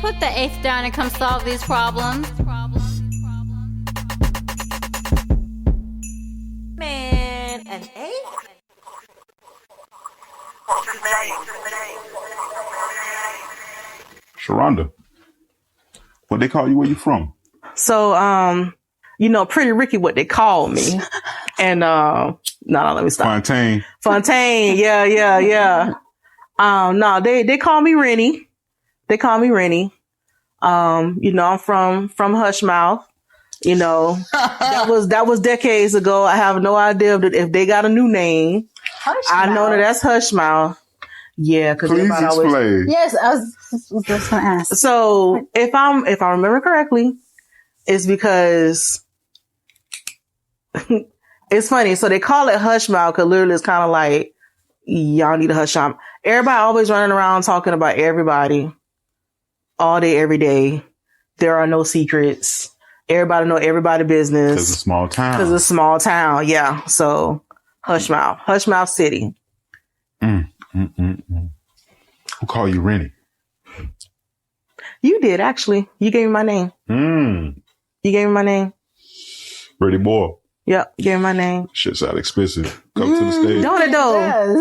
Put the eighth down and come solve these problems. Man, an eighth? Sharonda, what they call you? Where you from? So, Pretty Ricky, what they call me. And, no, let me stop. Fontaine. Yeah. No, they call me Renni. I'm from Hushmouth. That was decades ago. I have no idea if they got a new name. Hushmouth. I know that's Hushmouth. Yeah, because please explain. Yes, I was just going to ask. So if I remember correctly, it's because it's funny. So they call it Hushmouth because literally it's kind of like y'all need to hush up. Everybody always running around talking about everybody all day, every day. There are no secrets. Everybody know everybody business. Because it's a small town. Yeah. So Hushmouth City. Who called you Renni? You did, actually. You gave me my name. You gave me my name. Renni Moor. Yep, you gave me my name. Shit sound expensive. Come to the stage. Don't it though?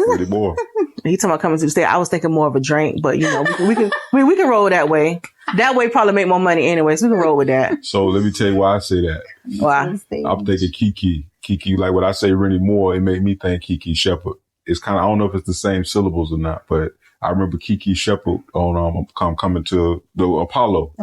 Renni Moor. He talking about coming to the stage. I was thinking more of a drink, but we can roll that way. That way probably make more money anyway, so we can roll with that. So let me tell you why I say that. Why? I'm thinking Kiki. Kiki, like when I say Renni Moor, it made me think Kiki Shepherd. It's kind of, I don't know if it's the same syllables or not, but I remember Kiki Shepherd on coming to the Apollo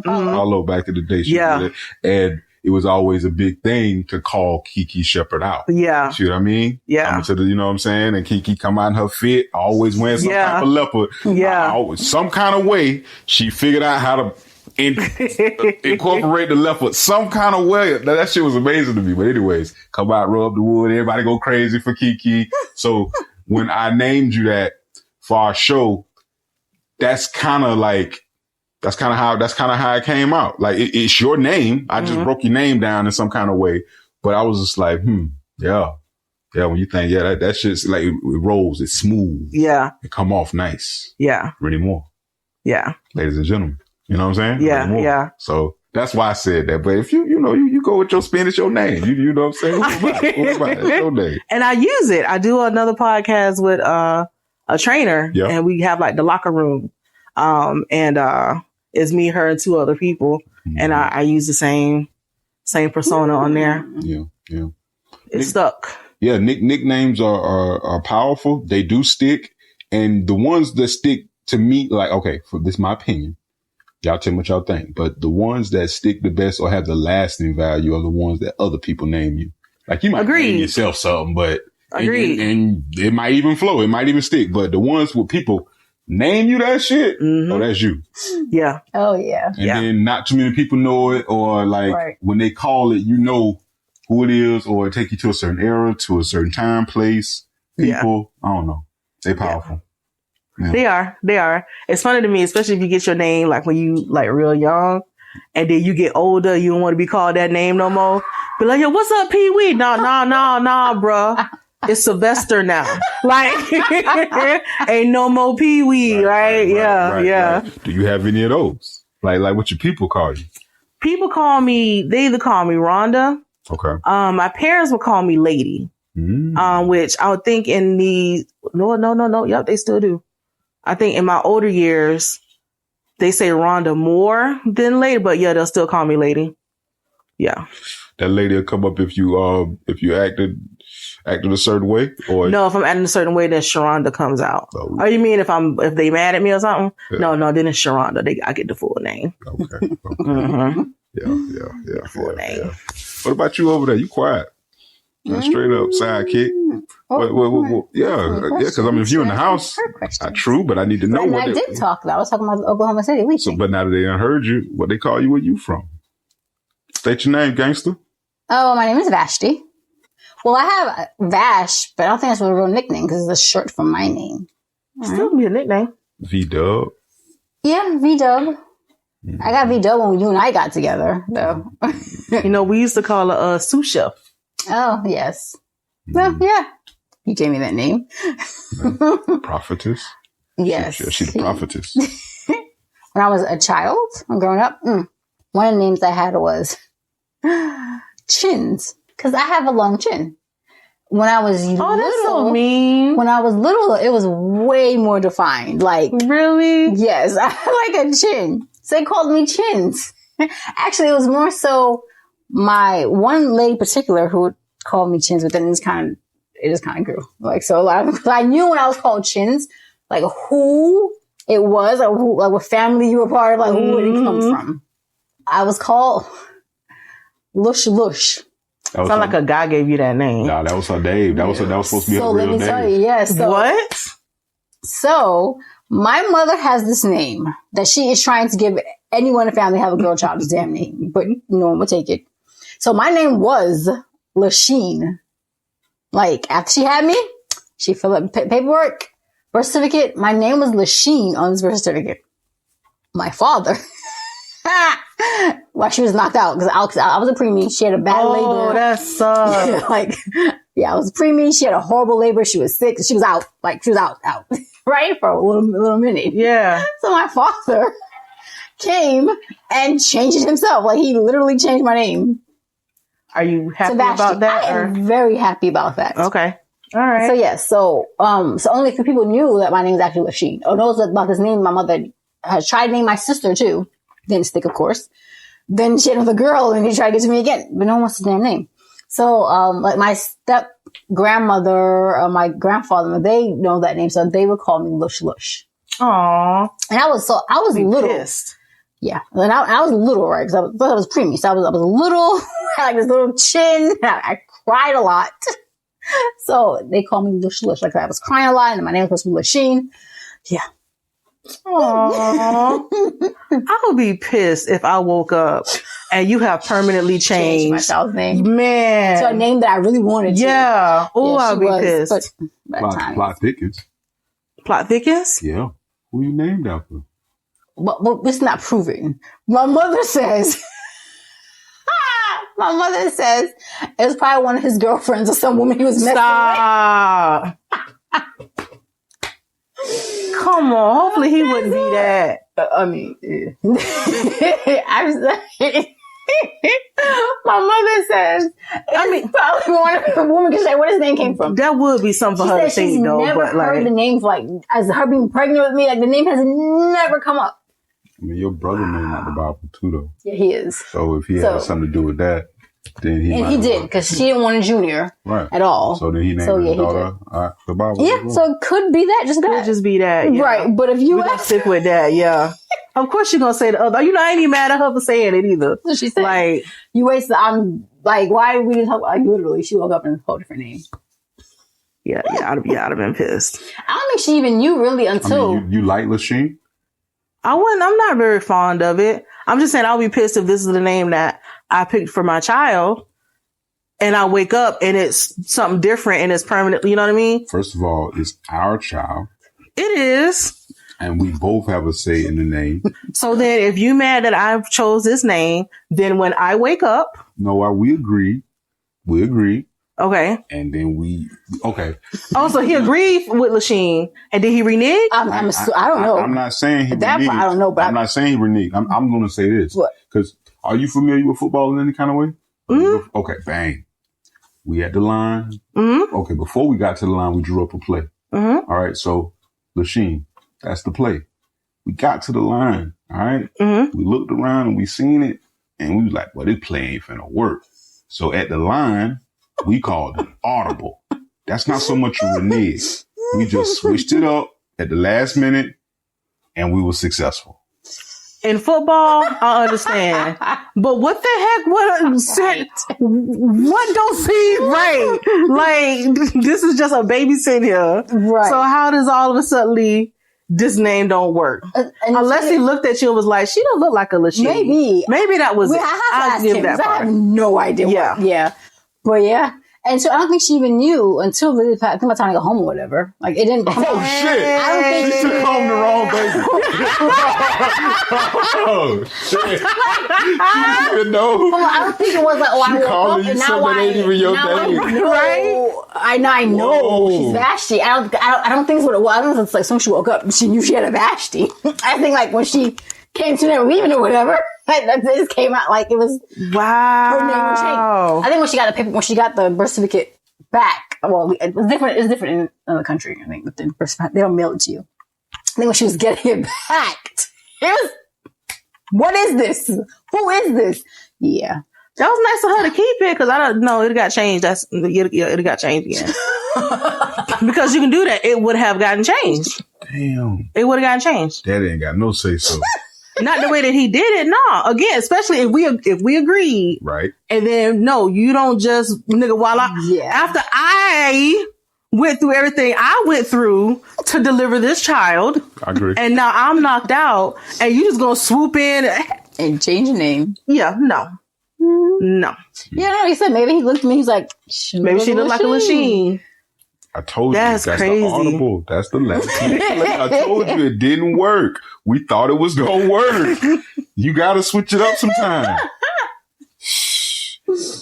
back in the day. Yeah. And it was always a big thing to call Kiki Shepherd out. Yeah. See what I mean? Yeah. Coming to the, you know what I'm saying? And Kiki come out in her fit, always wearing some type of leopard. Yeah. Some kind of way, she figured out how to incorporate the leopard some kind of way. That shit was amazing to me. But anyways, come out, rub the wood, everybody go crazy for Kiki. So when I named you that for our show, that's kind of how it came out. Like it's your name. I just broke your name down in some kind of way, but I was just like, yeah. When you think, that shit's like, it rolls, it's smooth. Yeah. It come off nice. Yeah. Renni Moor. Yeah. Ladies and gentlemen. You know what I'm saying? Yeah. Yeah. So that's why I said that. But if you go with your spin, it's your name. You know what I'm saying? Who's about it? It's your name. And I use it. I do another podcast with, a trainer and we have like the locker room. It's me, her, and two other people. Mm-hmm. And I use the same persona on there. Yeah. It's stuck. Yeah. Nicknames are powerful. They do stick. And the ones that stick to me, like, okay, this is my opinion. Y'all tell me what y'all think. But the ones that stick the best or have the lasting value are the ones that other people name you. Like you might name yourself something, but and it might even flow. It might even stick. But the ones where people name you that shit, oh, that's you. Yeah. Oh, yeah. And then not too many people know it, or like when they call it, you know who it is, or take you to a certain era, to a certain time, place, people. I don't know. They powerful. Yeah. They are. It's funny to me, especially if you get your name like when you like real young and then you get older, you don't want to be called that name no more. Be like, yo, what's up, Pee Wee? No, bruh. It's Sylvester now. Like, ain't no more Pee Wee, right? Yeah. Do you have any of those? Like what your people call you? People they either call me Rhonda. Okay. My parents would call me Lady. Which I would think in the, no. Yep, they still do. I think in my older years, they say Rhonda more than Lady, but yeah, they'll still call me Lady. Yeah. that lady will come up if you acted a certain way, or No, if I'm acting a certain way, then Sharonda comes out. Oh. Oh, you mean if they mad at me or something? Yeah. No, then it's Sharonda. I get the full name. Okay. Mm-hmm. Yeah. Full name. Yeah. What about you over there? You quiet? Straight up sidekick. What? Yeah, because I mean, if you're in the house, true, but I need to know I did talk about. I was talking about Oklahoma City. So, but now that they done heard you, what they call you? Where you from? State your name, gangster. Oh, my name is Vashti. Well, I have Vash, but I don't think that's a real nickname because it's a short from my name. Still be a nickname. V-Dub. Yeah, V-Dub. I got V-Dub when you and I got together, though. We used to call her sous chef. Oh, yes. Well, yeah. He gave me that name. Prophetess. Yes. She's the prophetess. When I was a child, growing up, one of the names I had was Chins, because I have a long chin. When I was little, that's so mean. When I was little, it was way more defined. Like, really? Yes, I had like a chin. So they called me Chins. Actually, it was more so my one lady in particular who would call me Chins, but then it just kind of grew. Like, so I knew when I was called Chins, like who it was, or who, like what family you were part of, like who it come from. I was called Lush Lush. Sound like a guy gave you that name. Nah, that was her Dave. That was supposed to be her real name. So let me tell you, yes. What? So my mother has this name that she is trying to give anyone in the family have a girl child this damn name, but no one will take it. So my name was Lasheen. Like after she had me, she filled up paperwork, birth certificate. My name was Lasheen on this birth certificate. My father, well, she was knocked out because I was a preemie. She had a bad labor. Oh, that sucks. I was a preemie. She had a horrible labor. She was sick. She was out. Like she was out, right for a little minute. Yeah. So my father came and changed it himself. Like he literally changed my name. Are you happy about that? I am very happy about that. Okay. All right. So yes. So only a few people knew that my name is actually Lasheen. Or knows about this name. My mother has tried to name my sister too. Didn't stick, of course. Then she had another girl and he tried to get to me again, but no one wants his damn name. So, like my step grandmother or my grandfather, they know that name. So they would call me Lush Lush. Aww. And I was little. Pissed. Yeah. And I was little, right? Cause I was preemie. So I was little, had like this little chin. I cried a lot. So they called me Lush Lush. Like I was crying a lot and my name was supposed to be Lasheen. Yeah. Aww. I would be pissed if I woke up and you have permanently changed my child's name. Man. To a name that I really wanted to. Yeah. Oh, I'd be pissed. Plot thickens. Plot thickens? Yeah. Who you named after? But it's not proven. My mother says it was probably one of his girlfriends or some woman he was messing with. Come on. Hopefully he wouldn't be that. I mean, my mother says, probably one of the women can say where his name came from. That would be something for her to say, though. She's never heard the names, like, as her being pregnant with me, like, the name has never come up. I mean, your brother named out the Bible, too, though. Yeah, he is. So if he had something to do with that, then he And he did, because she didn't want a junior at all. So then he named his daughter the Bible. Yeah, well. So it could be that, just that. Could just be that, yeah. Right, but if you we're gonna stick with that, yeah. Of course you're gonna say the other. I ain't even mad at her for saying it either. What she said. Like, you wasted, I'm like, why we didn't talk about, like, literally, she woke up in a whole different name. Yeah, I'd have been pissed. I don't think she even knew really until. I mean, you like Lasheen? I'm not very fond of it. I'm just saying I'll be pissed if this is the name that I picked for my child and I wake up and it's something different and it's permanent. You know what I mean? First of all, it's our child. It is. And we both have a say in the name. So then if you mad that I chose this name, then when I wake up. No, we agree. We agree. Okay. And then okay. Oh, so he agreed with Lasheen and did he renege? I don't know. I'm not saying he reneged. I don't know, but I'm not saying he reneged. I'm going to say this. What? Because are you familiar with football in any kind of way? Mm-hmm. Okay, bang. We at the line. Mm-hmm. Okay, before we got to the line, we drew up a play. Mm-hmm. All right, so Lasheen, that's the play. We got to the line. All right. Mm-hmm. We looked around and we seen it, and we was like, "Well, this play ain't finna work." So at the line, we called it audible. That's not so much a renege. We just switched it up at the last minute and we were successful. In football, I understand. But what the heck? What don't seem right? Like, this is just a babysitting here. Right. So how does all of a sudden this name don't work? Unless he looked at you and was like, she don't look like a Lasheen. Maybe that was it. I'll give that part. I have no idea. Yeah. Yeah. But yeah. And so I don't think she even knew until I think by the time I got home or whatever. Like, it didn't. Oh, shit. I don't think she took home the wrong baby. Oh, shit. You didn't even know. Well, I don't think it was like, oh, I woke up and now that ain't even your name. Right? I know. Whoa. She's Vashti. I don't think it's what it was. I don't know if it's like when she woke up and she knew she had a Vashti. I think like when she came to them leaving or whatever, that just came out like it was. Wow. Her name was changed. I think when she got the birth certificate back, well, it was different. It's different in another country. I think with the birth certificate, they don't mail it to you. I think when she was getting it back, it was. What is this? Who is this? Yeah. That was nice of her to keep it because I don't know. It got changed. It got changed again. Because you can do that. It would have gotten changed. Damn. It would have gotten changed. That ain't got no say so. Not the way that he did it. No. Again, especially if we agreed. Right. And then, no, you don't just, nigga, after I went through everything I went through to deliver this child. I agree. And now I'm knocked out and you just gonna swoop in and change your name. Yeah, no. No. Yeah, no, he said maybe he looked at me, he's like, maybe she looked like a Lasheen. I told that's crazy. The audible. That's the last. I told you it didn't work. We thought it was gonna work. You gotta switch it up sometime.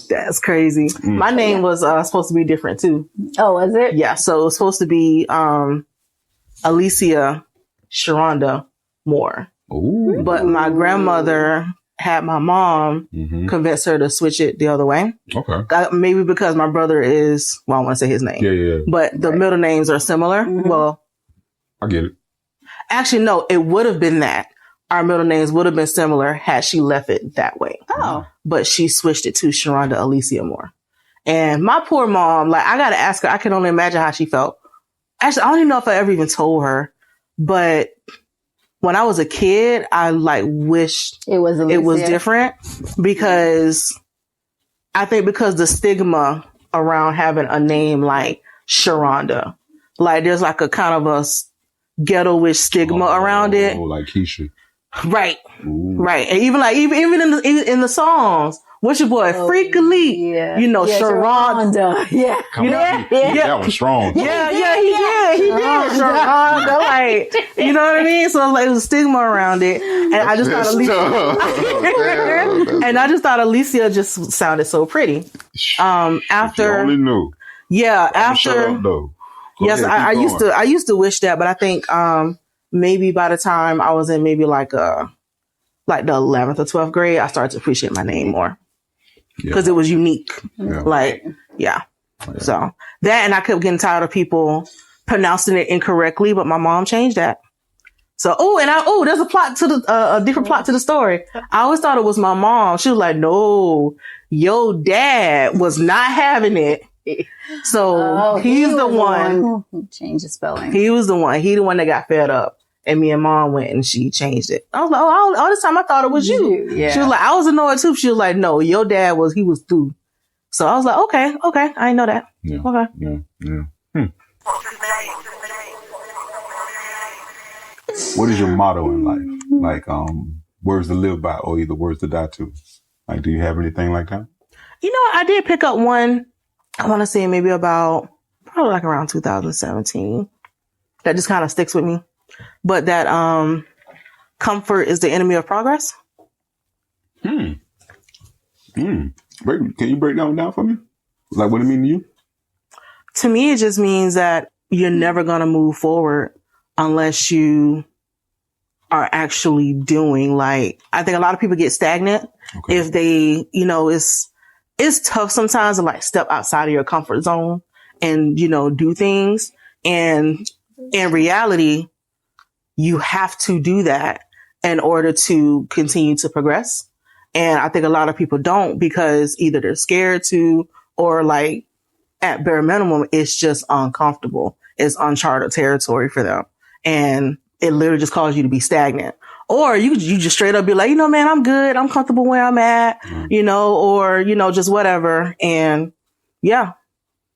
That's crazy. My name was supposed to be different too. Oh, was it? Yeah, so it was supposed to be Alicia Sharonda Moore. Ooh. But my grandmother had my mom convince her to switch it the other way. Okay. Maybe because my brother is, well, I want to say his name. Yeah. But the middle names are similar. Well, I get it. Actually, no, it would have been that. Our middle names would have been similar had she left it that way. Oh. But she switched it to Sharonda Alicia Moore. And my poor mom, like, I got to ask her, I can only imagine how she felt. Actually, I don't even know if I ever even told her, but when I was a kid, I like wished it was different because I think because the stigma around having a name like Sharonda, like there's like a kind of a ghetto-ish stigma around it. Oh, like Keisha. Right. Ooh. Right. And even in the songs, what's your boy? Freak Elite. Yeah. You know, Sharonda. Yeah. Come on. That was strong. Yeah, he did. Sharonda, like, you know what I mean? So like, it was a stigma around it. And I just thought Alicia, and I just thought Alicia just sounded so pretty. After, you only knew. Yeah. After, yes, I used to wish that, but I think, maybe by the time I was in maybe like the 11th or 12th grade, I started to appreciate my name more because it was unique. Yeah. So that, and I kept getting tired of people pronouncing it incorrectly, but my mom changed that. So, there's a plot to a different plot to the story. I always thought it was my mom. She was like, no, your dad was not having it. So he's the one who changed the spelling. He was the one. He the one that got fed up. And me and mom went and she changed it. I was like, all this time I thought it was you. Yeah. She was like, I was annoyed too. She was like, no, your dad he was through. So I was like, okay. I didn't know that. Yeah. Okay. Yeah. What is your motto in life? Like, words to live by or either words to die to? Like, do you have anything like that? You know, I did pick up one, I want to say maybe probably like around 2017. That just kind of sticks with me. But that comfort is the enemy of progress. Can you break that one down for me? Like, what it mean to you? To me, it just means that you're never going to move forward unless you are actually doing. Like, I think a lot of people get stagnant if they, it's tough sometimes to like step outside of your comfort zone and, do things. And in reality, you have to do that in order to continue to progress. And I think a lot of people don't because either they're scared to or like at bare minimum, it's just uncomfortable. It's uncharted territory for them. And it literally just causes you to be stagnant. Or you just straight up be like, man, I'm good. I'm comfortable where I'm at, or, just whatever. And yeah,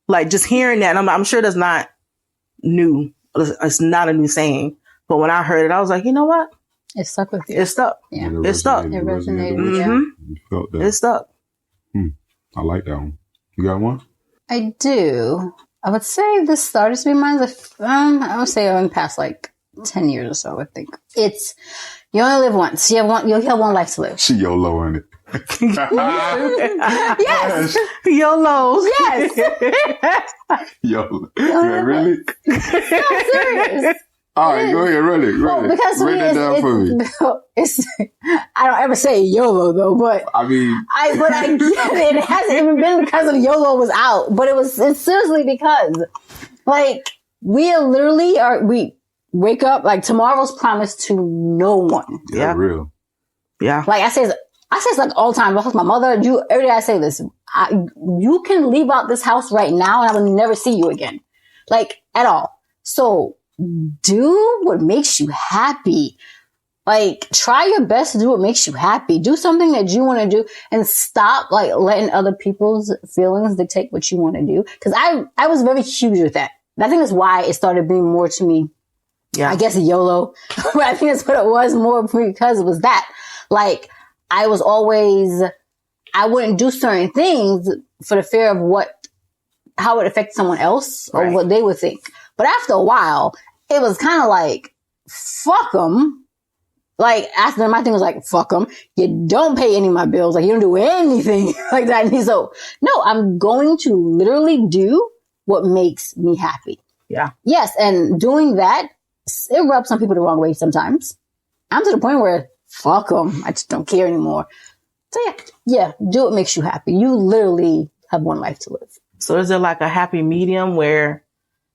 like just hearing that, I'm sure that's not new. It's not a new saying. But when I heard it, I was like, you know what? It stuck with you. It stuck. Yeah. It stuck. It resonated. Mm-hmm. You felt that. It stuck. I like that one. You got one? I do. I would say this started to be mine. I would say in the past 10 years or so, I think. It's, you only live once. You have one life to live. She YOLO in it. Yes. YOLO. Yes. YOLO. Really? No, serious. All right, go ahead, run it. Well, because Write that down for me. I don't ever say YOLO though, but I mean, I get it. It hasn't even been because of YOLO was out, but it's seriously because we wake up tomorrow's promised to no one. yeah, real. Yeah. I say this all the time. My mother, every day I say this. You can leave out this house right now and I will never see you again. At all. So do what makes you happy. Try your best to do what makes you happy. Do something that you want to do and stop letting other people's feelings dictate what you want to do. Cause I was very huge with that. I think that's why it started being more to me. Yeah. I guess YOLO, but I think that's what it was more because it was that. I was always, I wouldn't do certain things for the fear of how it affected someone else or what they would think. But after a while, it was kind of fuck them. After my thing was fuck them. You don't pay any of my bills. You don't do anything like that. And so, no, I'm going to literally do what makes me happy. Yeah. Yes. And doing that, it rubs some people the wrong way sometimes. I'm to the point where fuck them. I just don't care anymore. So yeah, do what makes you happy. You literally have one life to live. So is there a happy medium where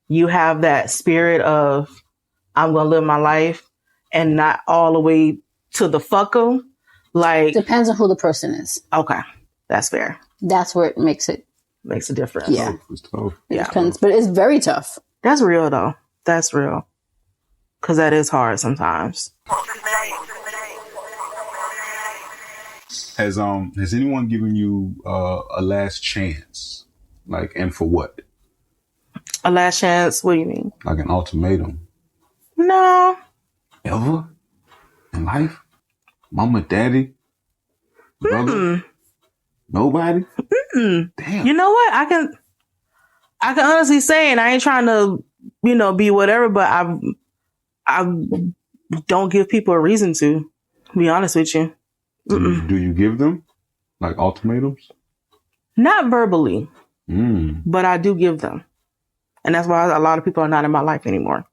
you have that spirit of I'm going to live my life and not all the way to the fuck 'em? Depends on who the person is. Okay. That's fair. That's where it makes a difference. Yeah. It's tough. It depends, but it's very tough. That's real though. That's real. Cause that is hard sometimes. Has anyone given you a last chance? And for what? A last chance? What do you mean? Like an ultimatum? No. Ever? In life? Mama, daddy? Brother? Nobody? Damn. You know what? I can honestly say, and I ain't trying to, be whatever, but I don't give people a reason to be honest with you. Do you give them ultimatums? Not verbally, but I do give them. And that's why a lot of people are not in my life anymore.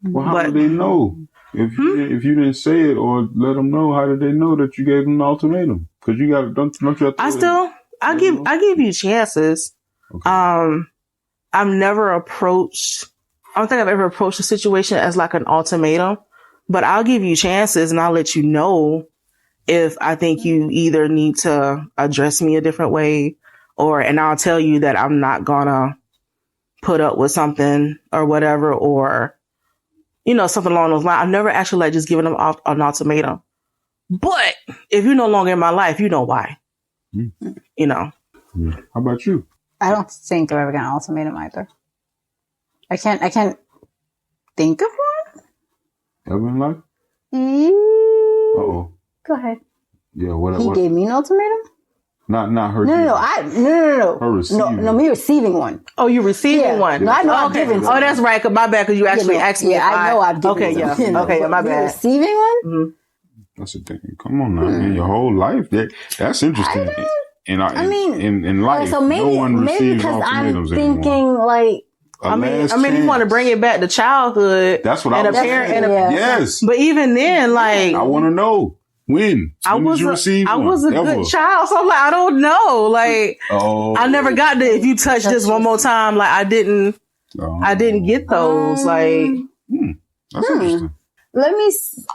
Well, how do they know? If you didn't say it or let them know, how did they know that you gave them an ultimatum? Because you got don't you have to I give you chances. Okay. I've never approached. I don't think I've ever approached a situation as an ultimatum, but I'll give you chances and I'll let you know if I think you either need to address me a different way and I'll tell you that I'm not gonna put up with something or whatever, or, something along those lines. I've never actually just given them an ultimatum, but if you're no longer in my life, you know why, How about you? I don't think I've ever got an ultimatum either. I can't think of one. Ever in life? Uh-oh. Go ahead. Yeah, what? He gave me an ultimatum? Not her. No. Her receiving. No, me receiving one. Oh, you receiving one? No, I know I've given. Oh, that's right. Cause my bad. Cause you actually asked me. Yeah, I know I've given. Okay, yeah. Okay, yeah, my bad. Receiving one? Mm-hmm. That's the thing. Come on now, man. Your whole life. That's interesting. In life, so maybe, no one receives because I'm ultimatums thinking anymore. I mean, you want to bring it back to childhood. That's what I was saying. Yes. But even then, I want to know when. When did you receive one? I was a good child, so I'm I don't know. I never got to. If you touch this one more time, I didn't get those. That's interesting.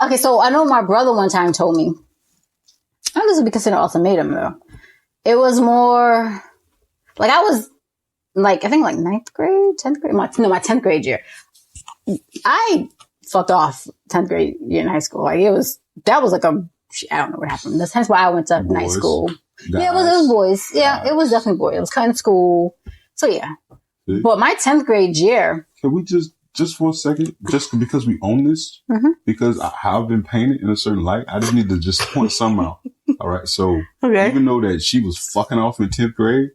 Okay, so I know my brother one time told me, I don't think this would be considered ultimatum though. It was more like I was like, I think like 9th grade, 10th grade, my 10th grade year. I fucked off 10th grade year in high school. Like that was like I don't know what happened. That's hence why I went to night school. Yeah, it was boys. Yeah, it was definitely boys. It was kind of school. So yeah. But my 10th grade year. Can we just for a second, just because we own this, because I've been painted in a certain light, I just need to just point something out. All right. So even though that she was fucking off in 10th grade,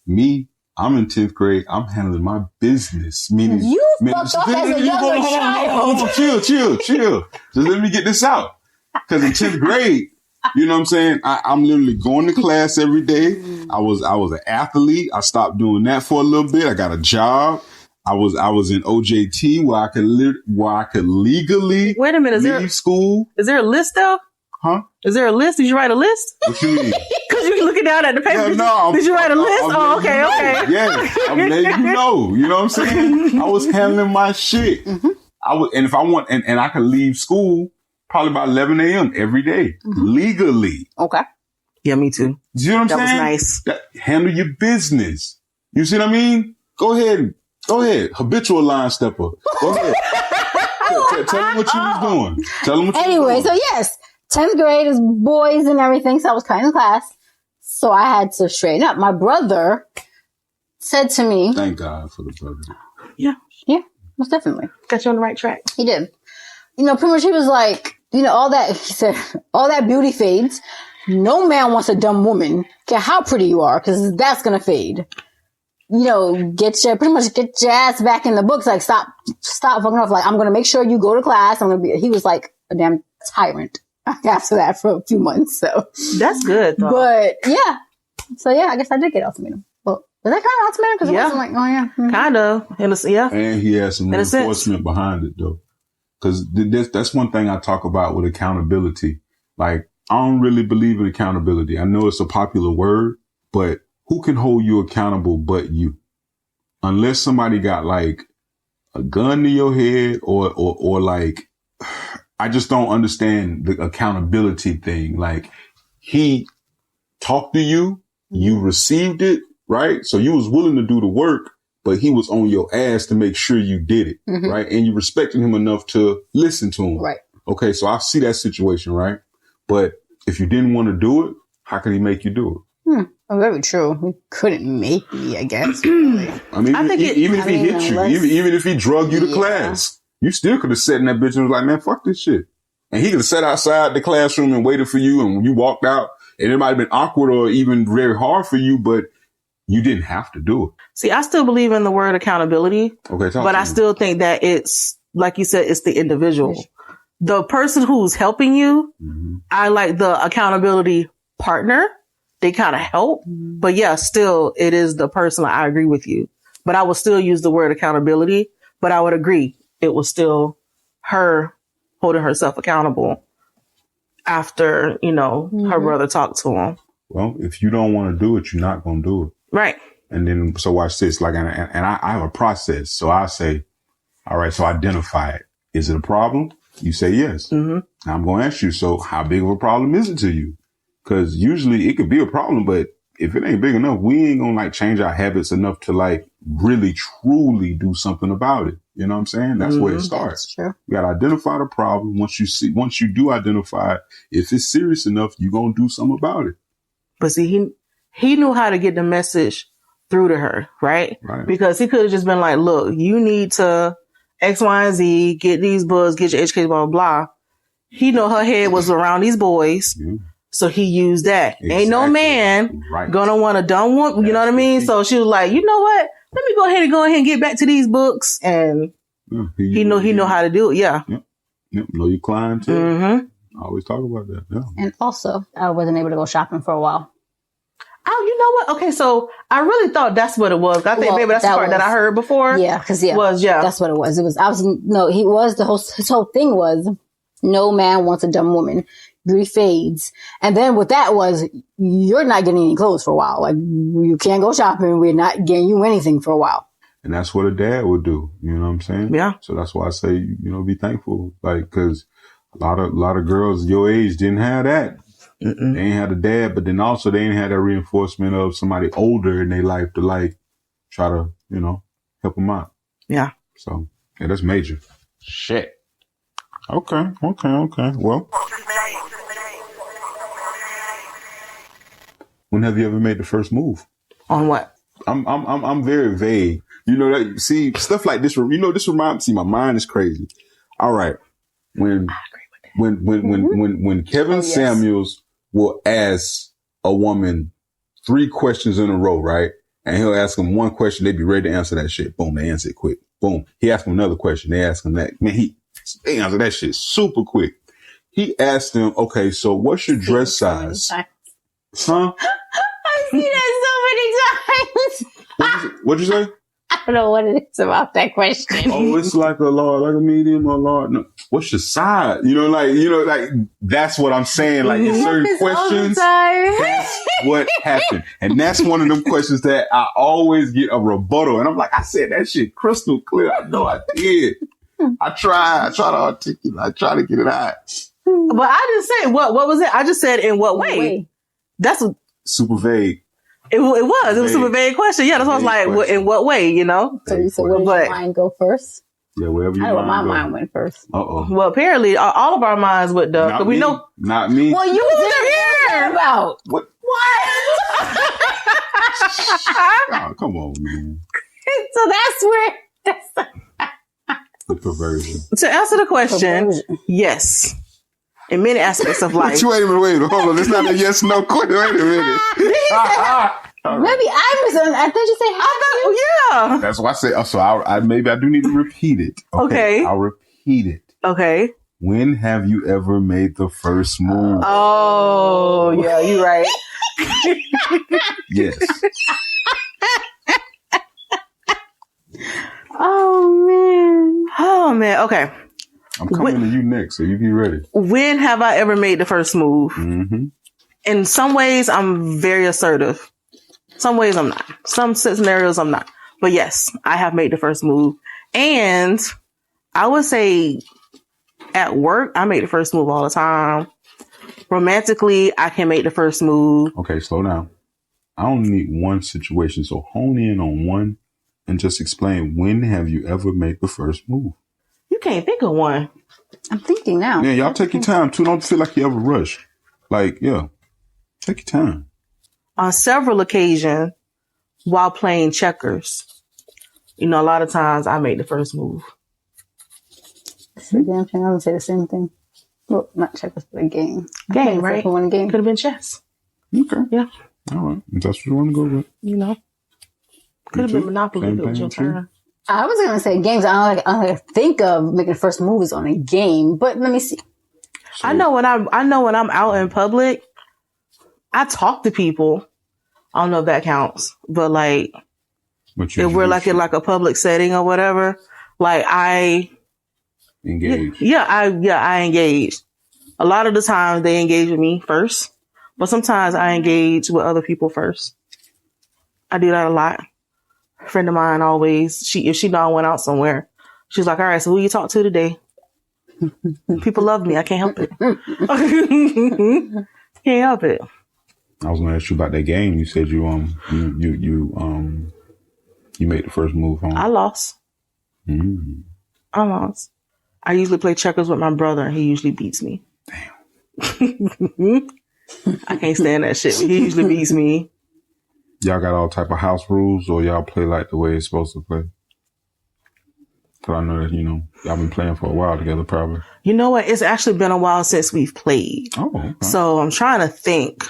I'm in 10th grade. I'm handling my business. Meaning, fucked off as a younger child. Chill. Just let me get this out. Because in 10th grade, you know what I'm saying? I'm literally going to class every day. I was an athlete. I stopped doing that for a little bit. I got a job. I was in OJT where I could legally Wait a minute, leave school. Is there a list though? Huh? Is there a list? Did you write a list? What you mean? Because you looking down at the paper. Yeah, no, did you write a list? I'm Okay. Yeah, I'm letting you know. You know what I'm saying? I was handling my shit. I would, and if I want, and I could leave school probably about 11 a.m. every day legally. Okay. Yeah, me too. Do you know what I'm saying? That was nice. Handle your business. You see what I mean? Go ahead. Habitual line stepper. Go ahead. Tell them what you was doing. Tell them what you was doing. So yes, 10th grade is boys and everything. So I was kind of in class. So I had to straighten up. My brother said to me. Thank God for the brother. Yeah. Yeah, most definitely. Got you on the right track. He did. You know, pretty much he was like, all that, he said, all that beauty fades. No man wants a dumb woman, care how pretty you are, because that's going to fade. Get your ass back in the books. Like, stop fucking off. Like, I'm going to make sure you go to class. He was like a damn tyrant after that for a few months. So that's good, though. But yeah. So yeah, I guess I did get ultimatum. Well, was that kind of ultimatum? Because it wasn't like, oh yeah. Mm-hmm. Kind of. Yeah. And he has some reinforcement behind it, though. Because that's one thing I talk about with accountability. Like, I don't really believe in accountability. I know it's a popular word, but who can hold you accountable but you? Unless somebody got like a gun to your head or like, I just don't understand the accountability thing. Like, he talked to you, you received it, right? So you was willing to do the work, but he was on your ass to make sure you did it, right? And you respected him enough to listen to him. Right. Okay, so I see that situation, right? But if you didn't want to do it, how can he make you do it? Oh, very true. He couldn't make me, I guess. Really. I mean, even if he hit you, even if he drug you to class, you still could have sat in that bitch and was like, man, fuck this shit. And he could have sat outside the classroom and waited for you, and when you walked out, and it might have been awkward or even very hard for you, but you didn't have to do it. See, I still believe in the word accountability. Okay, but I still think that it's, like you said, it's the individual. The person who's helping you, I like the accountability partner. They kind of help. But yeah, still, it is the person. I agree with you. But I would still use the word accountability. But I would agree. It was still her holding herself accountable after, her brother talked to him. Well, if you don't want to do it, you're not going to do it. Right. And then, so watch this. Like, and I have a process. So I say, all right, so identify it. Is it a problem? You say yes. I'm going to ask you, so how big of a problem is it to you? Because usually it could be a problem, but if it ain't big enough, we ain't going to like change our habits enough to like really, truly do something about it. You know what I'm saying? That's where it starts. That's true. You got to identify the problem. Once you do identify it, if it's serious enough, you're going to do something about it. But see, he knew how to get the message through to her, right? Because he could have just been like, look, you need to X, Y, and Z, get these books, get your education, blah, blah, blah. He know her head was around these boys. So he used that. Exactly. Ain't no man gonna want a dumb woman. You know what I mean? So she was like, you know what? Let me go ahead and get back to these books. And he know how to do it. Yeah. Yep. Know your client too. I always talk about that. Yeah. And also, I wasn't able to go shopping for a while. Oh, you know what? Okay, so I really thought that's what it was. I think maybe that's the part that I heard before. Yeah, because that's what it was. His whole thing was, no man wants a dumb woman. Beauty fades. And then what that was, you're not getting any clothes for a while. Like, you can't go shopping. We're not getting you anything for a while. And that's what a dad would do. You know what I'm saying? Yeah. So that's why I say, be thankful. Like, cause a lot of girls your age didn't have that. They ain't had a dad, but then also they ain't had that reinforcement of somebody older in their life to like try to, help them out. Yeah. So, yeah, that's major. Shit. Okay. Well, when have you ever made the first move? On what? I'm very vague. That see stuff like this. This reminds me. My mind is crazy. All right, when Kevin Samuels will ask a woman 3 questions in a row, right? And he'll ask them one question, they be ready to answer that shit. Boom, they answer it quick. Boom, he asks them another question, they ask him that. Man, they answer that shit super quick. He asked them, okay, so what's your dress size? Huh? I've seen that so many times. What'd you say? I don't know what it is about that question. Oh, it's like a large, like a medium or large. No. What's your size? Like that's what I'm saying. Like in certain questions, that's what happened. And that's one of them questions that I always get a rebuttal. And I'm like, I said that shit crystal clear. I know I did. I try to articulate. I try to get it out. But I just said, what was it? I just said, in what way? That's super vague. It was a super vague question. Yeah, that's why I was like, in what way, So you said, where did your mind go first? Yeah, wherever you I know where my mind went first. Uh-oh. Well, apparently, all of our minds went though. Not we me. know. Not me. Well, you were here about. What? Oh, come on, man. So that's where. The perversion. To answer the question, yes. In many aspects of life. Wait a minute. Hold on. It's not a yes, no question. Wait a minute. Maybe I misunderstood. I thought you said, yeah. That's why I said, so maybe I do need to repeat it. Okay. I'll repeat it. Okay. When have you ever made the first move? Oh, yeah, you're right. Yes. Oh, man. Okay. I'm coming to you next, so you be ready. When have I ever made the first move? Mm-hmm. In some ways, I'm very assertive. Some ways I'm not. Some scenarios I'm not. But yes, I have made the first move. And I would say at work, I make the first move all the time. Romantically, I can make the first move. Okay, slow down. I only need one situation, so hone in on one and just explain, when have you ever made the first move? You can't think of one. I'm thinking now. Yeah, y'all take your time too. Don't feel like you ever rush. Like, yeah, take your time. On several occasions, while playing checkers, a lot of times I make the first move. So damn thing. I would say the same thing. Well, not checkers, but a game. Game, right? One game. Could have been chess. Okay. Yeah. All right. If that's what you want to go with. Could have been Monopoly if it was your Same thing, turn. I was going to say games. I don't think of making the first movies on a game, but let me see. So, I know when I'm out in public, I talk to people. I don't know if that counts, but like, if we're like in like a public setting or whatever, like I engage. I engage. A lot of the times they engage with me first, but sometimes I engage with other people first. I do that a lot. A friend of mine always, if she know I went out somewhere, she's like, all right, so who you talk to today? People love me. I can't help it. Can't help it. I was going to ask you about that game. You said you made the first move on. I lost. Mm. I lost. I usually play checkers with my brother, and he usually beats me. Damn. I can't stand that shit. He usually beats me. Y'all got all type of house rules, or y'all play like the way it's supposed to play? Cause I know that, y'all been playing for a while together, probably. You know what? It's actually been a while since we've played. Oh, okay. So I'm trying to think.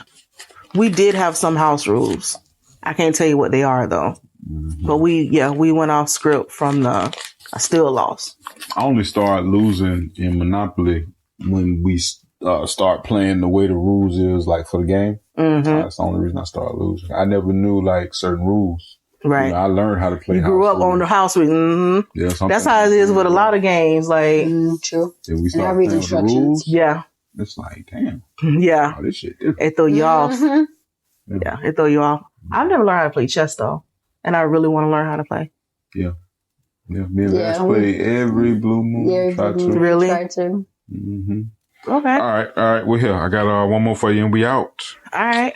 We did have some house rules. I can't tell you what they are though. Mm-hmm. But we went off script from I still lost. I only started losing in Monopoly when we start playing the way the rules is like for the game. Mm-hmm. That's the only reason I started losing. I never knew like certain rules. Right. I learned how to play. You grew up on the house rules. Mm-hmm. Yeah, that's how it is with a lot of games. Like, true. Then we start playing the rules. Yeah. It's like, damn. Yeah. Oh, this shit different. It throw you off. Yeah, it throw you off. I've never learned how to play chess though, and I really want to learn how to play. Yeah. Yeah, me and Ash play every blue moon. Yeah, try to. Really? Try to. Mm-hmm. Okay. All right. We're here. I got one more for you, and we out. All right.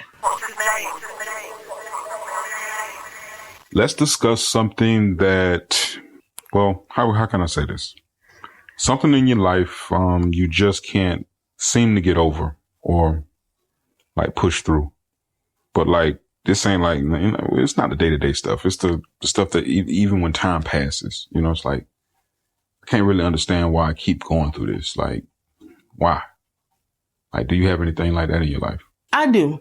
Let's discuss something that, well, how can I say this? Something in your life, you just can't seem to get over or like push through. But like, this ain't like, it's not the day-to-day stuff. It's the stuff that even when time passes, it's like, I can't really understand why I keep going through this. Like, why? Like, do you have anything like that in your life? I do.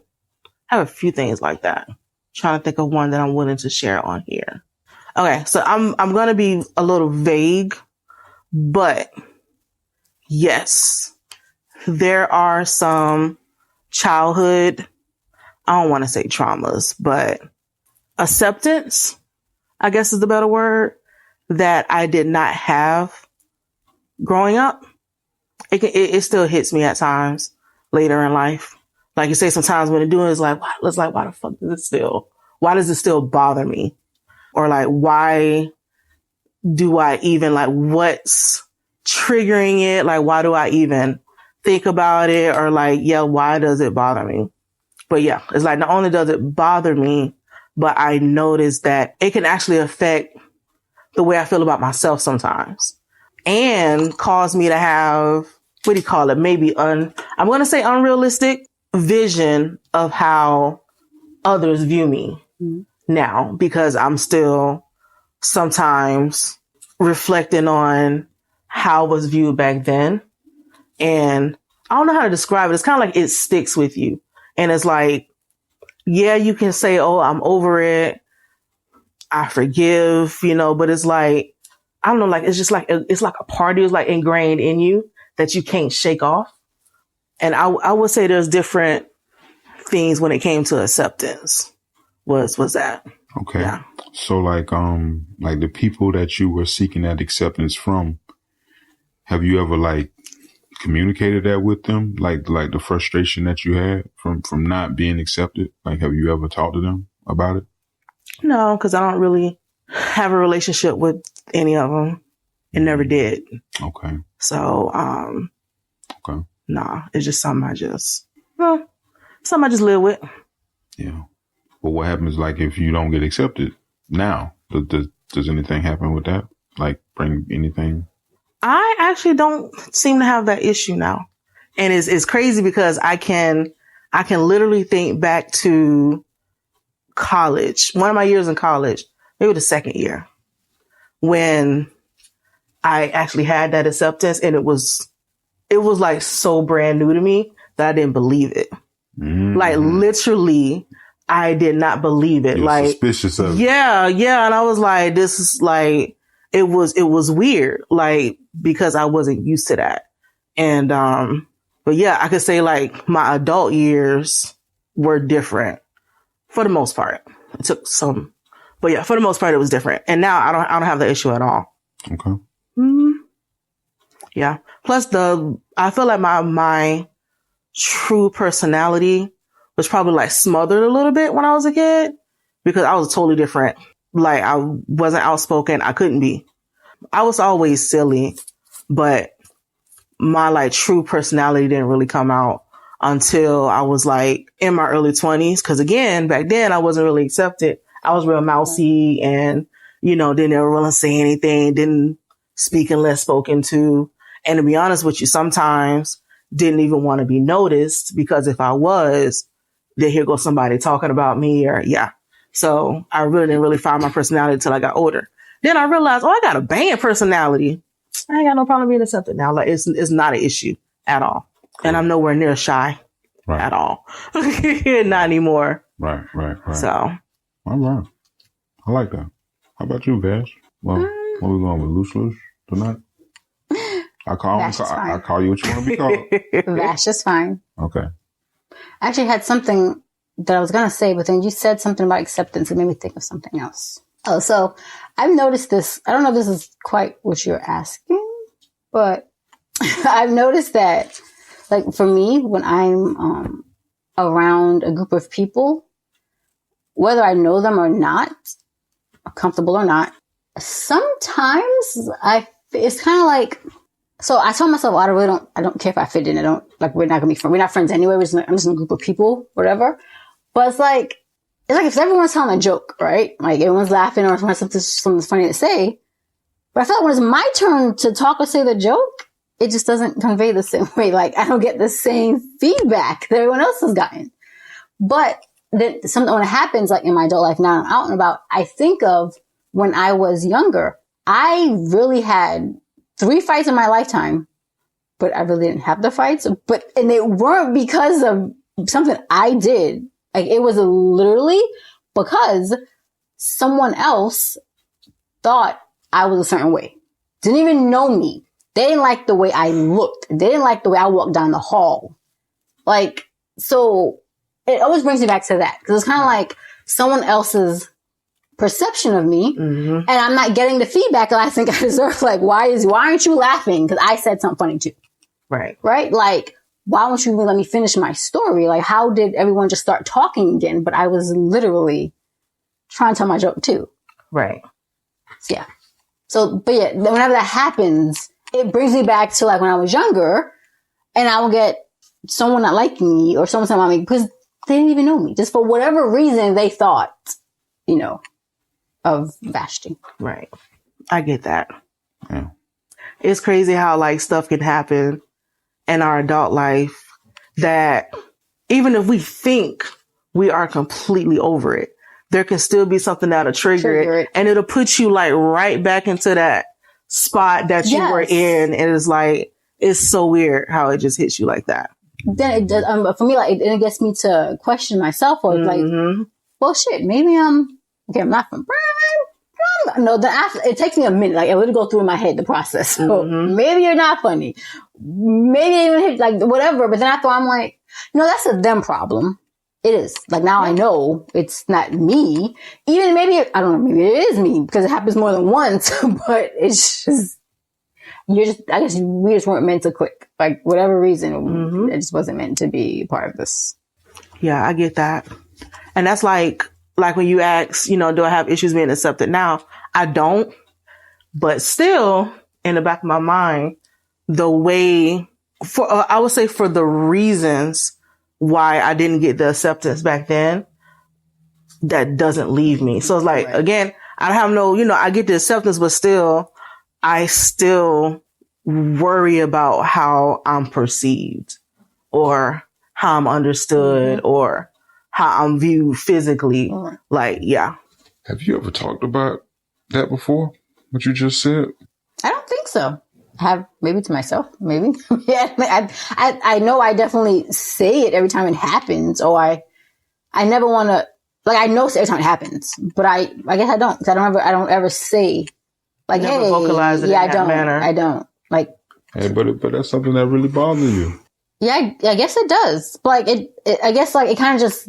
I have a few things like that. Trying to think of one that I'm willing to share on here. Okay, so I'm going to be a little vague, but yes, there are some childhood, I don't want to say traumas, but acceptance, I guess is the better word, that I did not have growing up. It still hits me at times later in life. Like you say, sometimes when it doing is like, why the fuck why does it still bother me? Or like, why do I even like, what's triggering it? Like, why do I even think about it? Or like, yeah, why does it bother me? But yeah, it's like, not only does it bother me, but I notice that it can actually affect the way I feel about myself sometimes and cause me to have, what do you call it? Maybe I'm going to say unrealistic vision of how others view me now, because I'm still sometimes reflecting on how I was viewed back then. And I don't know how to describe it. It's kind of like it sticks with you. And it's like, yeah, you can say, oh, I'm over it. I forgive, but it's like, I don't know, like, it's just like, it's like a part is like ingrained in you that you can't shake off. And I would say there's different things when it came to acceptance was that. Okay. Yeah. So like the people that you were seeking that acceptance from, have you ever like communicated that with them? Like the frustration that you had from not being accepted? Like, have you ever talked to them about it? No, because I don't really have a relationship with any of them and never did. Okay. So, okay. Nah, it's just something I just live with. Yeah. But what happens like if you don't get accepted now? Does anything happen with that? Like bring anything? I actually don't seem to have that issue now. And it's crazy because I can literally think back to college, one of my years in college, maybe the second year, when I actually had that acceptance, and it was like so brand new to me that I didn't believe it. Mm-hmm. Like literally, I did not believe it. You're like suspicious of it. Yeah. And I was like, this is like, it was weird, like, because I wasn't used to that. And, but yeah, I could say like my adult years were different for the most part. It took some, but yeah, for the most part, it was different. And now I don't have the issue at all. Okay. Mm-hmm. Yeah. Plus I feel like my true personality was probably like smothered a little bit when I was a kid, because I was totally different. Like I wasn't outspoken. I couldn't be. I was always silly, but my like true personality didn't really come out until I was like in my early 20s. Cause again, back then I wasn't really accepted. I was real mousy and, didn't ever really say anything, didn't speak unless spoken to. And to be honest with you, sometimes didn't even want to be noticed, because if I was, then here goes somebody talking about me or yeah. So I really didn't really find my personality until I got older. Then I realized, I got a banging personality. I ain't got no problem being accepted now. Like it's not an issue at all. Cool. And I'm nowhere near shy at all. Not anymore. Right. So. All right. I like that. How about you, Vash? Well, what we going with? Loose tonight? I call you what you want to be called. Vash is fine. Okay. I actually had something that I was going to say, but then you said something about acceptance. It made me think of something else. Oh, so I've noticed this. I don't know if this is quite what you're asking, but I've noticed that, like, for me, when I'm around a group of people, whether I know them or not, comfortable or not, sometimes it's kind of like So I told myself, I don't care if I fit in. We're not gonna be friends. We're not friends anyway. I'm just in a group of people, whatever. But it's like if everyone's telling a joke, right? Like everyone's laughing or something funny to say. But I feel like when it's my turn to talk or say the joke, it just doesn't convey the same way. Like I don't get the same feedback that everyone else has gotten. But then something when it happens, like in my adult life now, I'm out and about, I think of when I was younger. I really had 3 fights in my lifetime, but I really didn't have the fights. And they weren't because of something I did. Like it was literally because someone else thought I was a certain way. Didn't even know me. They didn't like the way I looked. They didn't like the way I walked down the hall. Like, so it always brings me back to that. Cause it's kind of like someone else's perception of me. And I'm not getting the feedback that I think I deserve. Like, why aren't you laughing? Cause I said something funny too. Right. Right? Like, why won't you even let me finish my story? Like, how did everyone just start talking again? But I was literally trying to tell my joke too. Right. Yeah. So, but yeah, whenever that happens, it brings me back to like when I was younger and I will get someone not liking me or someone saying about me because they didn't even know me. Just for whatever reason, they thought, of Vashti. Right. I get that. Yeah. It's crazy how like stuff can happen in our adult life that even if we think we are completely over it, there can still be something that'll trigger it. And it'll put you like right back into that spot that you were in. And it's like, it's so weird how it just hits you like that. Then it does, for me, like, it gets me to question myself or like, well, shit, maybe I'm not from, no, then after, it takes me a minute. Like, it would go through in my head, the process. So maybe you're not funny. Maybe even hit, like, whatever. But then after I'm like, no, that's a them problem. It is. Like, now I know it's not me. Even maybe, I don't know, maybe it is me because it happens more than once. But it's just, I guess we just weren't meant to click. Like, whatever reason, it just wasn't meant to be part of this. Yeah, I get that. And that's like when you ask, do I have issues being accepted now? I don't. But still, in the back of my mind, the way, I would say for the reasons why I didn't get the acceptance back then, that doesn't leave me. So it's like, again, I have no, I get the acceptance, but still, I still worry about how I'm perceived or how I'm understood or how I'm viewed physically. Like, yeah. Have you ever talked about that before? What you just said? I don't think so. Maybe to myself, maybe. Yeah, I know I definitely say it every time it happens. Or I never want to, like, I know every time it happens, but I guess I don't, because I don't ever say, like, never hey, vocalize it in that manner. I don't, like. Hey, but that's something that really bothers you. Yeah, I guess it does. But like I guess like it kind of just,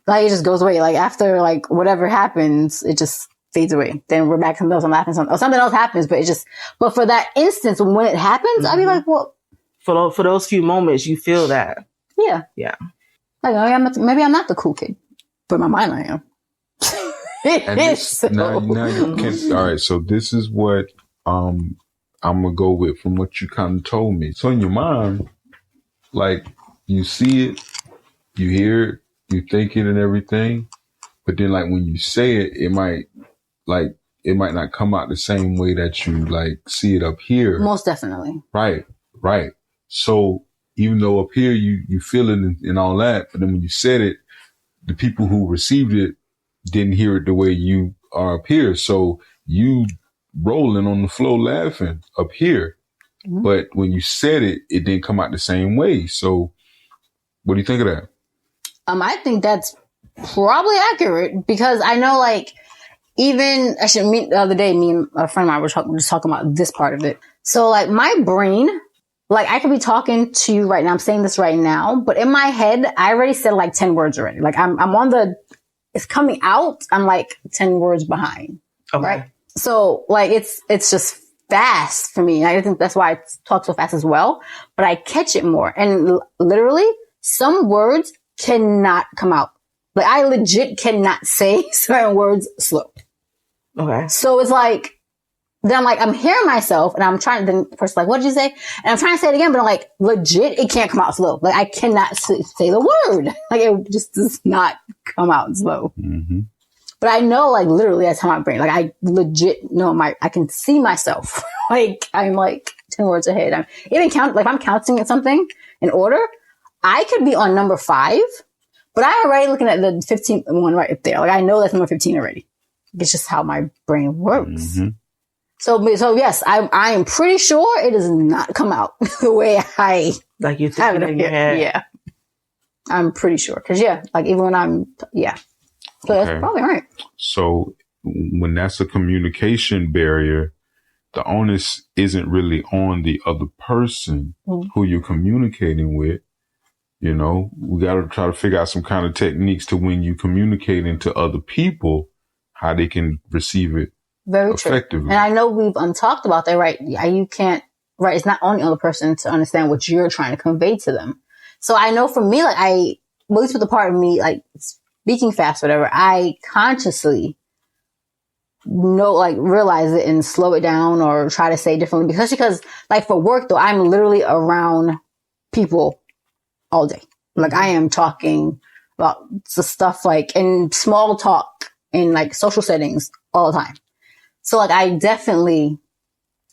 like, it just goes away. Like after like whatever happens, it just fades away. Then we're back to something else. I'm laughing something. Or something else happens, but for that instance, when it happens, I'll be like, well. For those few moments, you feel that. Yeah. Yeah. Like, maybe I'm not the cool kid, but in my mind I am. Now you can. All right. So this is what, I'm going to go with from what you kind of told me. So in your mind, like you see it, you hear it, you think it and everything. But then like when you say it, it might not come out the same way that you like see it up here. Most definitely. Right. So even though up here you feel it and all that, but then when you said it, the people who received it didn't hear it the way you are up here. So you rolling on the floor laughing up here. But when you said it, it didn't come out the same way. So what do you think of that? I think that's probably accurate because I know, like, even the other day, me and a friend of mine were just talking about this part of it. So, like, my brain, like, I could be talking to you right now. I'm saying this right now, but in my head, I already said like 10 words already. Like, I'm on it's coming out. I'm like 10 words behind. Okay. Right. So, like, it's just fast for me. I think that's why I talk so fast as well, but I catch it more. And literally, some words cannot come out. Like, I legit cannot say certain words slow. Okay. So it's like, then I'm like, I'm hearing myself and I'm trying to, then the person's like, what did you say? And I'm trying to say it again, but I'm like, legit, it can't come out slow. Like, I cannot say the word. Like, it just does not come out slow. Mm-hmm. But I know, like, literally, that's how my brain, like, I legit know I can see myself. Like, I'm like 10 words ahead. I'm even like, if I'm counting at something in order, I could be on number 5, but I already looking at the 15th one right up there. Like, I know that's number 15 already. It's just how my brain works. Mm-hmm. So yes, I am pretty sure it does not come out the way I Like you have think it in your head. Yeah. I'm pretty sure. Cause yeah, like even when I'm, yeah. So Okay. that's probably right. So when that's a communication barrier, the onus isn't really on the other person who you're communicating with. You know, we got to try to figure out some kind of techniques to when you communicating to other people, how they can receive it Very true. effectively. And I know we've talked about that, right? You can't, right? It's not on the other person to understand what you're trying to convey to them. So I know for me, like at least with the part of me, like speaking fast, whatever, I consciously realize it and slow it down or try to say it differently. Because like for work though, I'm literally around people all day. Like I am talking about the stuff like in small talk in like social settings all the time. So like I definitely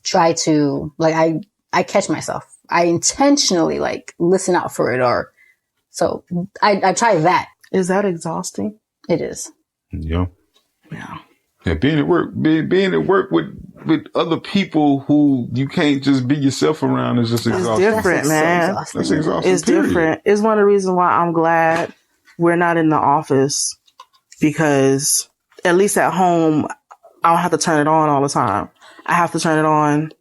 try to like I catch myself. I intentionally like listen out for it so I try that. Is that exhausting? It is. Yeah. Yeah. Yeah, being at work with other people who you can't just be yourself around is just exhausting. It's different, man. That's exhausting. It's period. different. It's one of the reasons why I'm glad we're not in the office, because at least at home, I don't have to turn it on all the time. I have to turn it on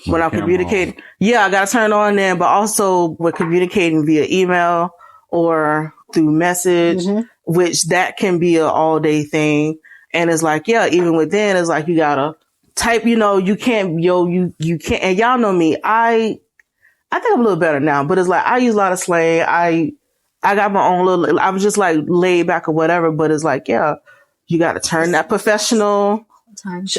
when I'm communicating. On. Yeah, I got to turn it on then, but also we're communicating via email or through message, which that can be an all day thing. And it's like, yeah, even within, it's like, you gotta type, you can't, you can't, and y'all know me. I think I'm a little better now, but it's like, I use a lot of slang. I got my own little, I was just like laid back or whatever, but it's like, yeah, you gotta turn that professional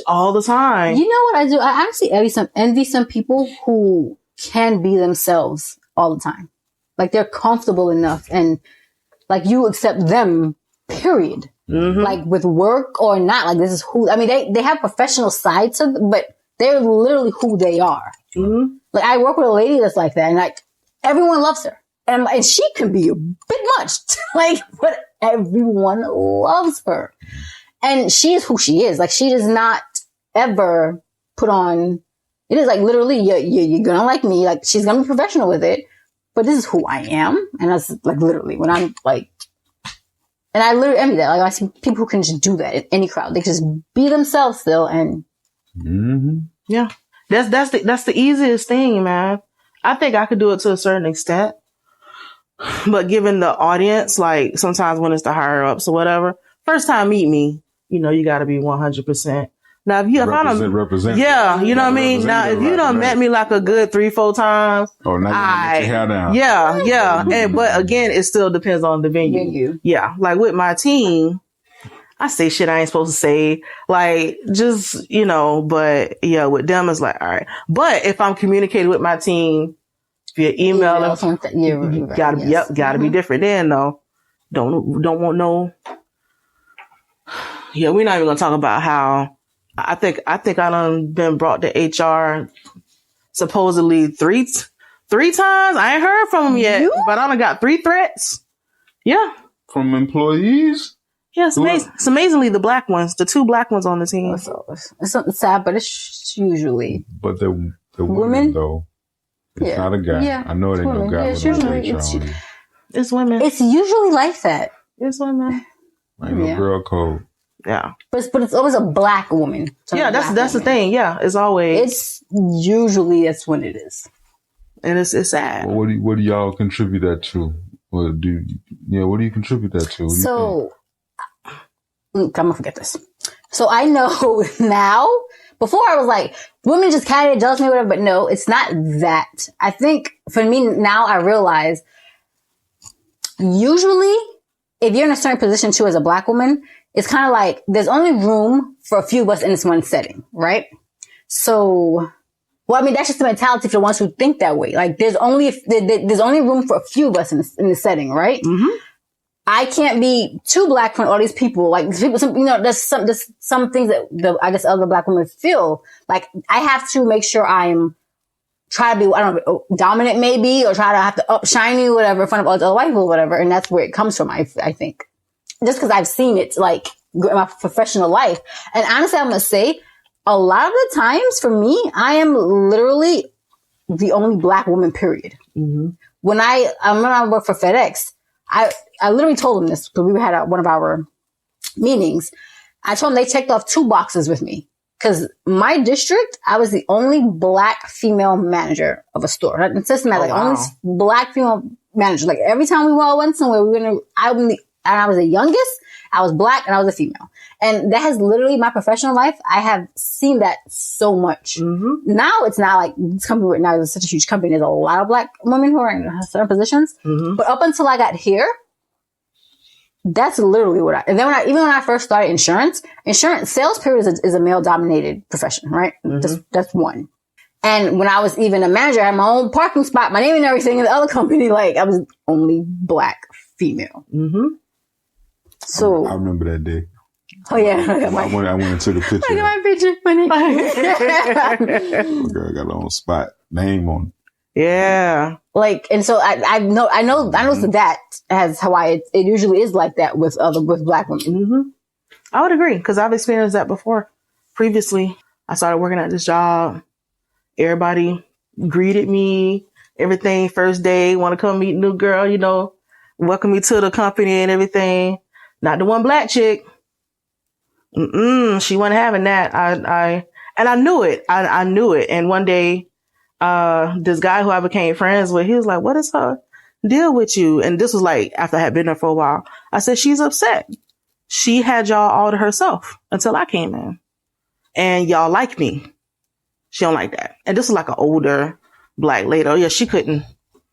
all the time. You know what I do? I actually envy some people who can be themselves all the time. Like they're comfortable enough and like you accept them, period. Mm-hmm. Like with work or not, like this is who, I mean, they have professional sides to them, but they're literally who they are. Mm-hmm. Like I work with a lady that's like that and like everyone loves her and she can be a bit much, like, but everyone loves her and she is who she is. Like she does not ever put on, it is like literally, you're gonna like me. Like she's gonna be professional with it, but this is who I am. And that's like literally when I'm like, and I literally envy that. Like I see people who can just do that in any crowd. They can just be themselves still and. Yeah. That's the easiest thing, man. I think I could do it to a certain extent, but given the audience, like sometimes when it's the higher ups or whatever, first time meet me, you gotta be 100%. Now, if represent. Yeah, you know what I mean? Now, if you done met me like a good 3-4 times. Oh, now you get your hair down. Yeah. But again, it still depends on the venue. Yeah. Like with my team, I say shit I ain't supposed to say. Like, just, but yeah, with them, it's like, all right. But if I'm communicating with my team via email, gotta be different then, though. Don't want no. Yeah, we're not even gonna talk about how I think I done been brought to HR supposedly three times. I ain't heard from them yet, but I done got 3 threats. Yeah. From employees? Yeah, it's amazingly the black ones, the 2 black ones on the team. It's sad, but it's usually. But the women, though. It's not a guy. Yeah, I know it ain't no guy with HR. It's women. It's usually like that. It's women. Ain't no girl code. Yeah. But it's always a black woman. Yeah, that's the thing. Yeah, it's always. It's usually that's when it is. And it's sad. Well, what do y'all contribute that to? What do you contribute that to? So, I'm gonna forget this. So I know now, before I was like, women just kind of jealous me, whatever, but no, it's not that. I think for me now, I realize usually if you're in a certain position too as a black woman, it's kind of like there's only room for a few of us in this one setting, right? So, well, I mean, that's just the mentality for the ones who think that way. Like, there's only room for a few of us in the setting, right? Mm-hmm. I can't be too black for all these people. Like, people, there's some things that I guess other black women feel. Like, I have to make sure I'm try to be, I don't know, dominant maybe, or try to have to upshine you, whatever, in front of other white people, whatever. And that's where it comes from, I think. Just because I've seen it, like, in my professional life. And honestly, I'm going to say, a lot of the times for me, I am literally the only black woman, period. Mm-hmm. When I remember I worked for FedEx, I literally told them this because we had one of our meetings. I told them they checked off 2 boxes with me. Because my district, I was the only black female manager of a store. Not systematic, only black female manager. Like every time we all went somewhere, I was the youngest, I was black, and I was a female. And that has literally, my professional life, I have seen that so much. Mm-hmm. Now it's not like this company right now is such a huge company. There's a lot of black women who are in certain positions. Mm-hmm. But up until I got here, that's literally what even when I first started insurance sales period is a male dominated profession, right? Mm-hmm. That's one. And when I was even a manager, I had my own parking spot, my name and everything in the other company. Like I was only black female. Mm-hmm. So I remember that day. Oh yeah, I went and took a picture. Look at my picture, funny. Girl got her own spot name on it. Yeah. Like, and so I know that as how it usually is like that with black women. Mm-hmm. I would agree because I've experienced that before. Previously, I started working at this job. Everybody greeted me, everything. First day, want to come meet new girl, welcome me to the company and everything. Not the one black chick. She wasn't having that. And I knew it. I knew it. And one day, this guy who I became friends with, he was like, what is her deal with you? And this was like after I had been there for a while. I said, she's upset. She had y'all all to herself until I came in. And y'all like me. She don't like that. And this was like an older black lady. Oh yeah, she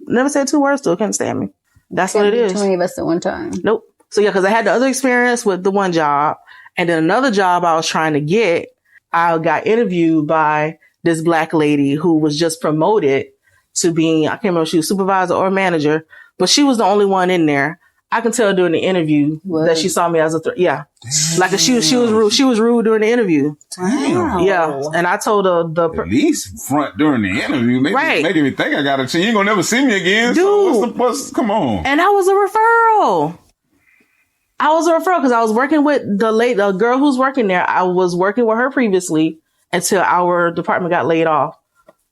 never said 2 words to her, couldn't stand me. That's what it is. Too many of us at one time. Nope. So yeah, because I had the other experience with the one job. And then another job I was trying to get, I got interviewed by this black lady who was just promoted to being, I can't remember if she was supervisor or manager, but she was the only one in there. I can tell during the interview that she saw me as a threat. Yeah. Damn. Like she was rude. She was rude during the interview. Damn. Yeah. And I told her at least front during the interview. Maybe me think I got a chance. You ain't gonna never see me again. Dude. So come on. And I was a referral. Because I was working with the girl who's working there. I was working with her previously until our department got laid off.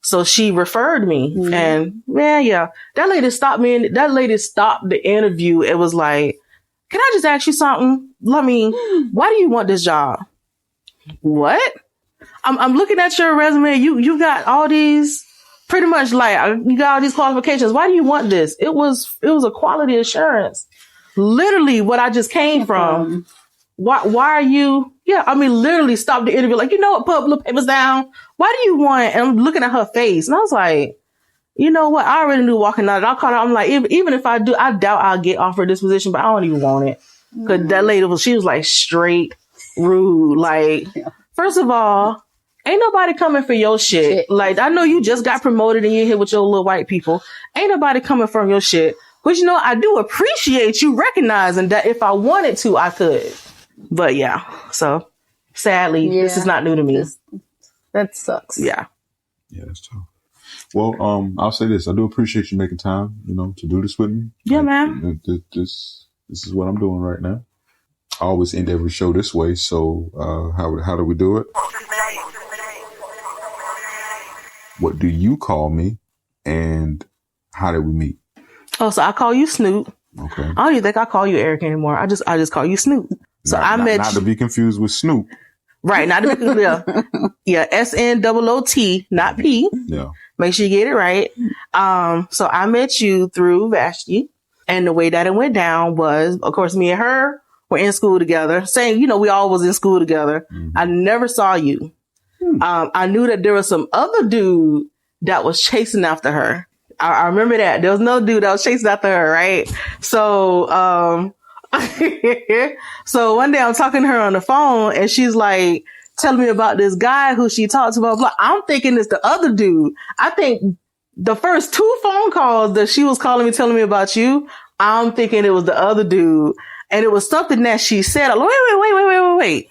So she referred me. Mm-hmm. And yeah. That lady stopped me. That lady stopped the interview. It was like, can I just ask you something? Why do you want this job? What? I'm looking at your resume. You got all these, pretty much like, you got all these qualifications. Why do you want this? It was a quality assurance. Literally what I just came from. Why are you? Yeah, literally stop the interview. Like, what? Put the papers down. Why do you want? And I'm looking at her face, and I was like, you know what? I already knew walking out. I called her. I'm like, even if I do, I doubt I'll get offered this position, but I don't even want it because that lady she was like straight rude. Like, first of all, ain't nobody coming for your shit. Like, I know you just got promoted and you're here with your little white people. Ain't nobody coming from your shit. But I do appreciate you recognizing that if I wanted to, I could. But yeah, so sadly, this is not new to me. That sucks. Yeah. Yeah, that's tough. Well, I'll say this. I do appreciate you making time, to do this with me. Yeah, man. This is what I'm doing right now. I always end every show this way. So, how do we do it? What do you call me? And how did we meet? Oh, so I call you Snoop. Okay. I don't even think I call you Eric anymore. I just call you Snoop. So not to be confused with Snoop. Right. Not to be confused. Yeah. SNOOT, not P. Yeah. Make sure you get it right. So I met you through Vashti, and the way that it went down was, of course, me and her were in school together. Saying, we all was in school together. Mm-hmm. I never saw you. I knew that there was some other dude that was chasing after her. I remember that. There was no dude that was chasing after her, right? So, so one day I'm talking to her on the phone and she's like, telling me about this guy who she talked to. Blah, blah. I'm thinking it's the other dude. I think the first 2 phone calls that she was calling me, telling me about you, I'm thinking it was the other dude. And it was something that she said. I'm like, wait.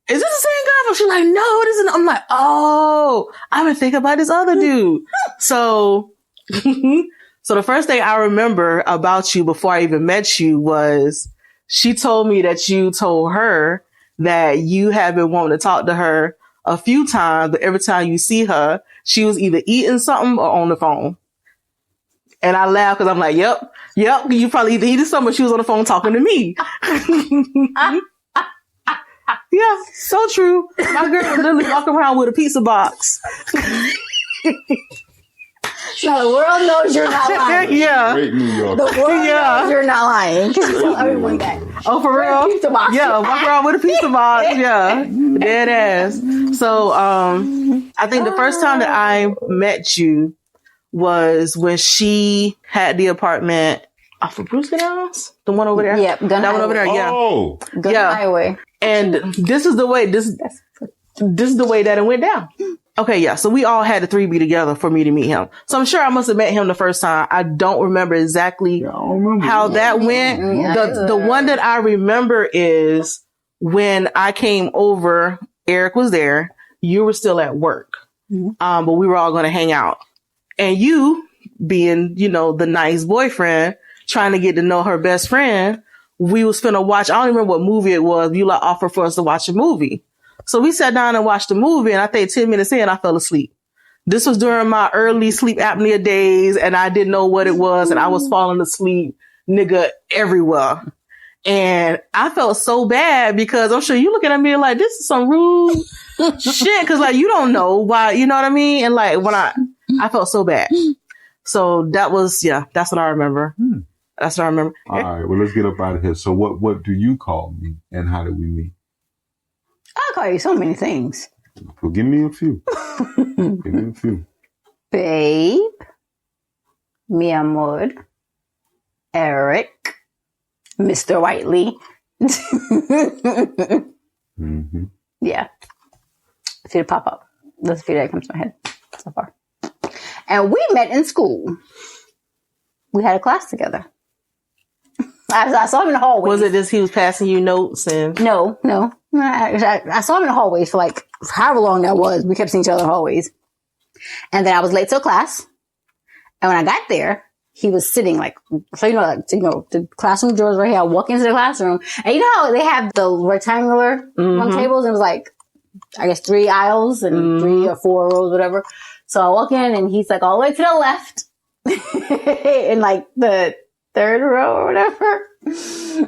Is this the same guy? She's like, no, it isn't. I'm like, oh, I've been thinking about this other dude. So the first thing I remember about you before I even met you was she told me that you told her that you have been wanting to talk to her a few times, but every time you see her, she was either eating something or on the phone. And I laughed because I'm like, yep, you probably either eating something or she was on the phone talking to me. Yeah, so true. My girl was literally walking around with a pizza box. No, the world knows you're not lying. Yeah. Great New York. The world knows you're not lying. Because you tell everyone that. Oh, for real? Pizza box. Yeah, walk around with a pizza box. Yeah, dead ass. So, I think the first time that I met you was when she had the apartment off of Brewster Downs, the one over there. Yep, Gun that one over there. Highway. Yeah. Oh, Gun Highway. And this is the way this is the way that it went down. Okay, yeah. So we all had to 3 be together for me to meet him. So I'm sure I must have met him the first time. I don't remember exactly how that went. The one that I remember is when I came over, Eric was there. You were still at work. But we were all going to hang out. And you, being, the nice boyfriend, trying to get to know her best friend, we was finna watch, I don't even remember what movie it was. You offered for us to watch a movie. So we sat down and watched the movie, and I think 10 minutes in, I fell asleep. This was during my early sleep apnea days, and I didn't know what it was, and I was falling asleep, nigga, everywhere. And I felt so bad because I'm sure you looking at me like, this is some rude shit, because you don't know why, you know what I mean? And when I felt so bad. So that's what I remember. That's what I remember. All right, well, let's get up out of here. So what do you call me, and how did we meet? I'll call you so many things. Well, give me a few. Give me a few. Babe, mi amor, Eric, Mr. Whiteley. Mm-hmm. Yeah. A few to pop up. That's a few that comes to my head so far. And we met in school. We had a class together. I saw him in the hallway. Was it just he was passing you notes and? No. I saw him in the hallways for however long that was. We kept seeing each other in the hallways. And then I was late to a class. And when I got there, he was sitting the classroom doors right here. I walk into the classroom. And you know how they have the rectangular tables? It was I guess 3 aisles and 3 or 4 rows, whatever. So I walk in and he's all the way to the left in the 3rd row or whatever.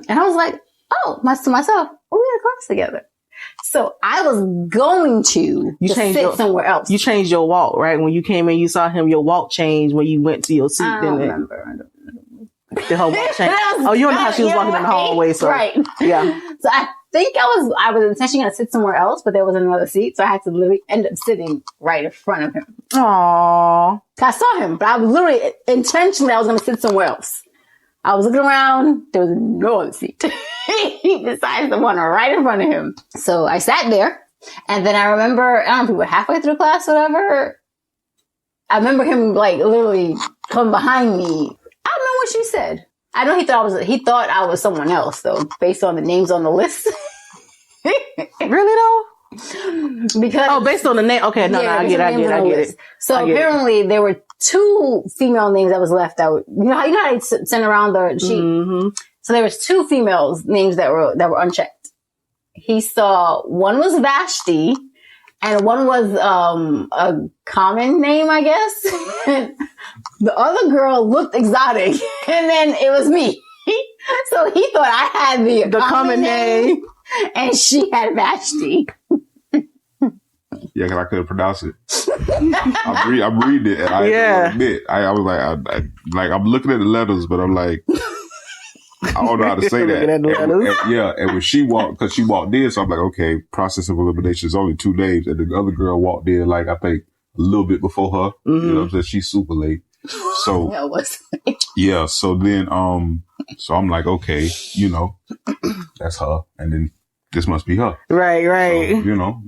And I was like, oh, to myself, we had a class together. So I was going to sit somewhere else. You changed your walk, right? When you came in, you saw him, your walk changed when you went to your seat. I don't remember. The whole walk changed. Oh, you don't know how she was walking in the hallway. So, right. Yeah. So I think I was intentionally going to sit somewhere else, but there was another seat. So I had to literally end up sitting right in front of him. Aww. I saw him, but I was literally intentionally, I was going to sit somewhere else. I was looking around. There was no other seat. He decided to want right in front of him. So I sat there. And then I remember, I don't know if we were halfway through class or whatever. I remember him literally coming behind me. I don't know what she said. I know he thought I was someone else though, based on the names on the list. Really though? Because based on the name. Okay, I get it. So apparently there were 2 female names that was left out. You know how they send around the sheet. Mm-hmm. So there was 2 females names that were unchecked. He saw one was Vashti and one was a common name, I guess. The other girl looked exotic, and then it was me. So he thought I had the common name, and she had Vashti. Yeah, because I couldn't pronounce it. I'm reading it, and I admit, I was I'm looking at the letters, but I'm like, I don't know how to say that. And when she walked in, so I'm like, okay, process of elimination is only 2 names, and the other girl walked in, I think, a little bit before her. Mm-hmm. You know what I'm saying? She's super late. So, yeah, so then, so I'm like, okay, that's her. And then this must be her. Right. So, you know,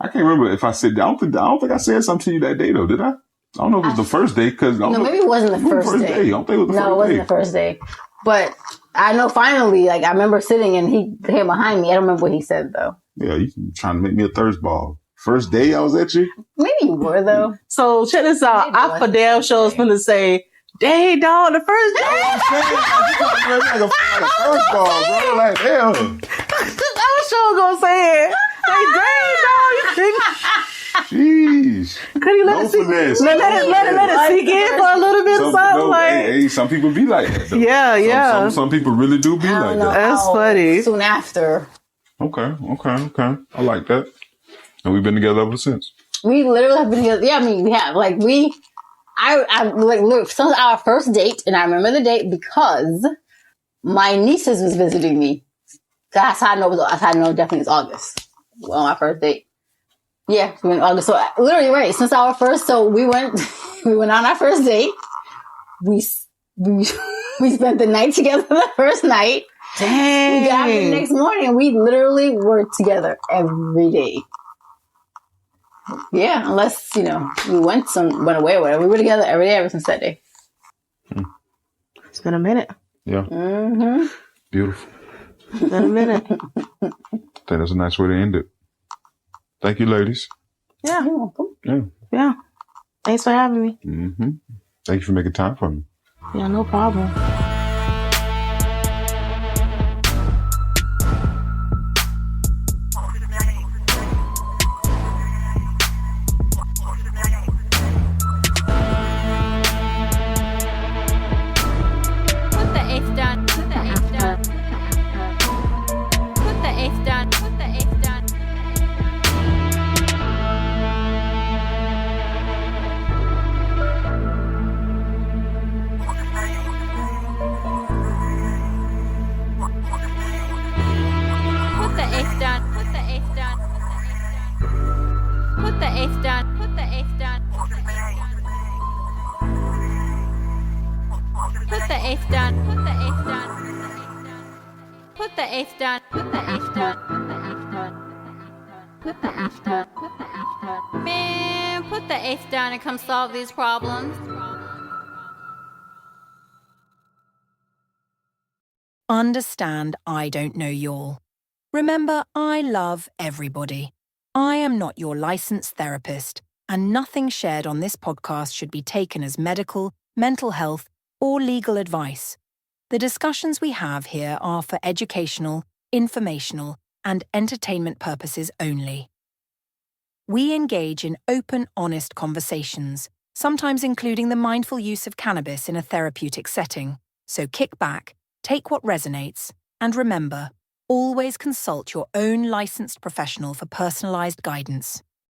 I can't remember if I said, I don't think I said something to you that day though, did I? I don't know if it was the first day, because No, maybe it wasn't the first day. I don't think it was the first day. No, it wasn't the first day. But I know finally, like, I remember sitting and he came behind me. I don't remember what he said though. Yeah, you trying to make me a thirst ball. First day I was at you? Maybe you were though. So check this out. I for damn sure was going to say, dang, dog, the first day. I'm saying, like a first ball, bro. Like, hell. I was sure going to say it. Like, dang, dog, you couldn't. Jeez. Could you let it sink in for a little bit or something? Hey, some people be like that, though. Yeah. Some people really do be like that. That's funny. Soon after. Okay. I like that. And we've been together ever since. We literally have been together. Yeah, I mean, we have. Like, I like, look, since our first date, and I remember the date because my nieces was visiting me. That's how I know definitely it's August. Well, my first date. Yeah, we went in August. So literally, right, since our first, so we went on our first date. We spent the night together the first night. Dang. We got up the next morning. We literally were together every day. Yeah, unless, you know, we went away or whatever. We were together every day ever since that day. It's been a minute. Yeah. Mm-hmm. Beautiful. It's been a minute. I think that's a nice way to end it. Thank you, ladies. Yeah. You're welcome. Yeah. Thanks for having me. Mm-hmm. Thank you for making time for me. Yeah, no problem. Put the eighth down. Put the eighth down. Put the eighth down. Put the eighth down. Put the eighth down. Put the eighth down. Put the eighth down. Put the eighth down. Put the eighth down. Put the eighth down. Put the eighth down. Put the eighth down. Put the eighth down. Put the eighth down. Man, put the eighth down and come solve these problems. Understand I don't know y'all. Remember, I love everybody. I am not your licensed therapist, and nothing shared on this podcast should be taken as medical, mental health, or legal advice. The discussions we have here are for educational, informational, and entertainment purposes only. We engage in open, honest conversations, sometimes including the mindful use of cannabis in a therapeutic setting. So kick back, take what resonates, and remember, always consult your own licensed professional for personalized guidance.